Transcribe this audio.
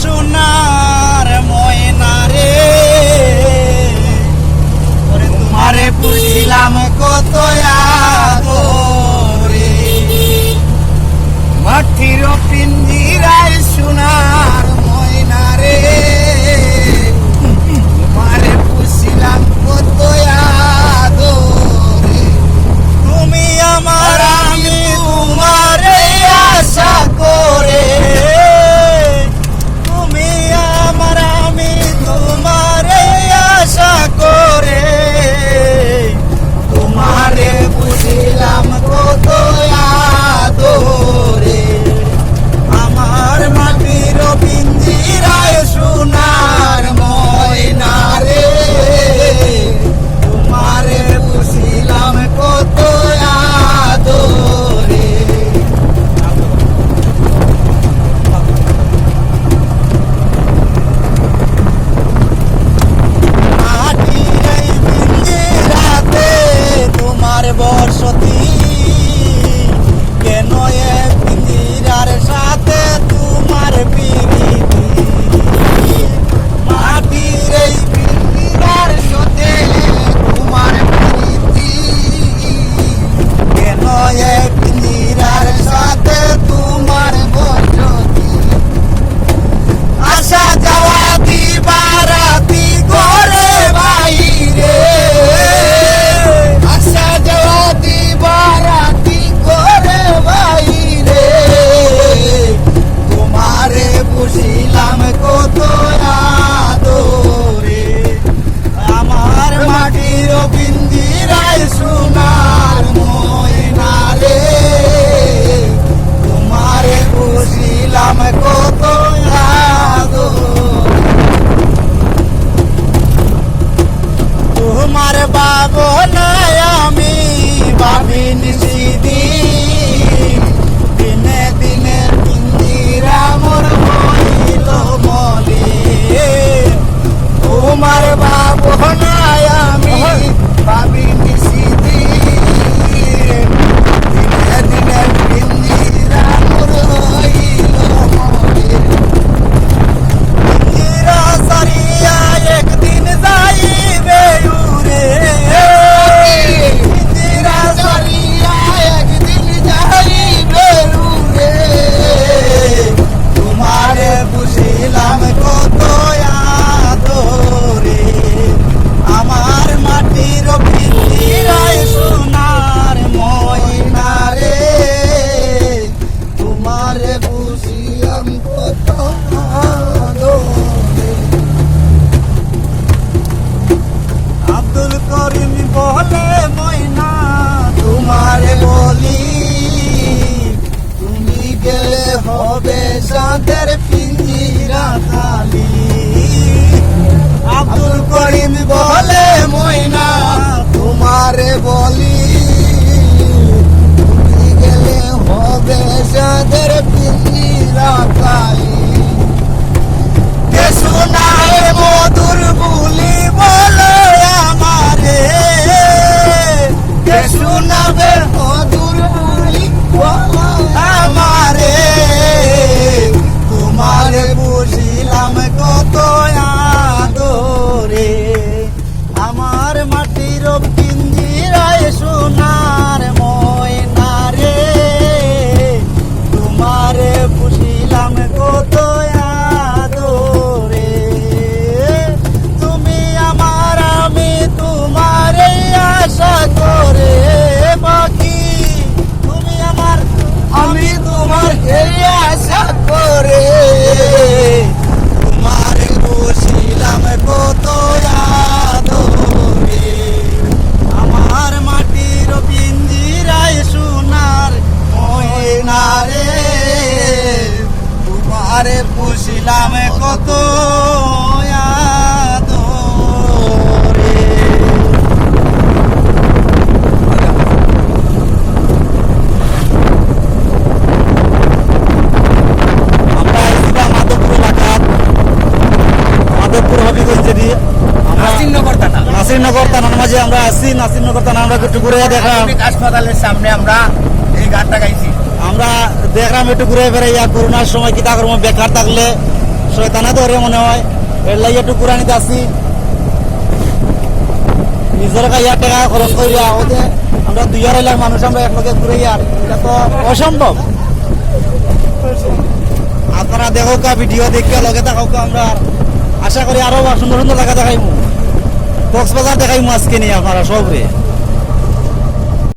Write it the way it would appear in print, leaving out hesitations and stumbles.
সোনার ময়না রে, তোমারে পুষিলাম কত আদরে। মাটির পিঞ্জিরায় সোনার ময়না রে, তোমারে পুষিলাম কত আদরে। তুমি আমার আমি তোমারে আশা করে, তুমি আমার আমি তোমারে আশা করে, তোমারে বুঝিলাম কত আদরে। আমার মাটির পিঞ্জিরায় সোনার ময়না রে, তোমারে বুঝিলাম কত আদরে। মাটির এই পিঞ্জিরাতে তোমার বসতি, কেন এ পিঞ্জিরার সাথে তোমার প্রীতি। মাটির এই পিঞ্জিরার সাথে তোমার প্রীতি, কেন এ পিঞ্জিরার সাথে তোমার বসতি। আসা যাওয়া দিবারাতি ঘরে বাইরে, আসা যাওয়া দিবারাতি ঘরে বাইরে, তোমারে বুঝিলাম কত আদরে। আমার মাটির পিঞ্জিরায় সোনার ময়না রে, তোমারে বুঝিলাম কত আদরে। তোমার ভাবনায় আমি ভাবিনি সেদিন, দিনে দিনে পিঞ্জিরা মোর হইল মলিন। তোমার ভাবনায় আমি ভাবিনি সেদিন, দিনে দিনে পিঞ্জিরা মোর হইল মলিন। পিঞ্জিরা সারিয়া একদিন যাইবে উড়ে, পিঞ্জিরা সারিয়া একদিন যাইবে উড়ে, তোমারে বুঝিলাম কত আদরে। আমার মাটির পিঞ্জিরায় সোনার ময়না রে, তোমারে বুঝিলাম কত আদরে। আব্দুল করিম বলে ময়না তোমারে বলি, তুমি গেলে হবে সাদের পিঞ্জিরা খালি। আব্দুল করিম বলে ময়না তোমারে বলি, তুমি গেলে হবে সাদের পিঞ্জিরা খালি। কে শোনায় মধুর বুলি বলে আমারে, কে শোনাবে মধুর বুলি বলে আমারে। তোমারে বুঝিলাম কত আদরে। আমার মাটির পিঞ্জিরায় সোনার ময়না রে, তোমারে বুঝিলাম কত আদরে। তুমি আমার আমি তোমারে আশা করে বাকি, তুমি আমার আমি তোমার আশা করে, তোমারে বুঝিলাম কত আদরে। আমার মাটির পিঞ্জিরায় সোনার ময়না রে, তোমারে পুষিলাম কত আদরে। আমরা এসেছিলাম মাধবপুর এলাকার, মাধবপুর হবিগঞ্জ দিয়ে নাসিরনগর থানার মাঝে আমরা আসছি। নাসিরনগর থানা আমরা একটু ঘুরে দেখলাম, হাসপাতালের সামনে আমরা এই গানটা গাইছি। আমরা দেখলাম একটু ঘুরে বেড়াইয়া করোনার সময় কি করবো, বেকার থাকলে শয়তানা ধরে মনে হয় এর লাগে একটু কুরানিতে আসি নিজের কাইয়া টাকা খরচ করিয়া ওদের আমরা 2 লাখ মানুষ আমরা একলগে ঘুরে আর এটা তো অসম্ভব। আপনারা দেখো কা ভিডিও দেখে লগে থাকো আমরা আশা করি আরো সুন্দর সুন্দর জায়গা দেখাইমু, কক্সবাজার দেখাইমু আজকে নিয়ে আপনারা সবরে।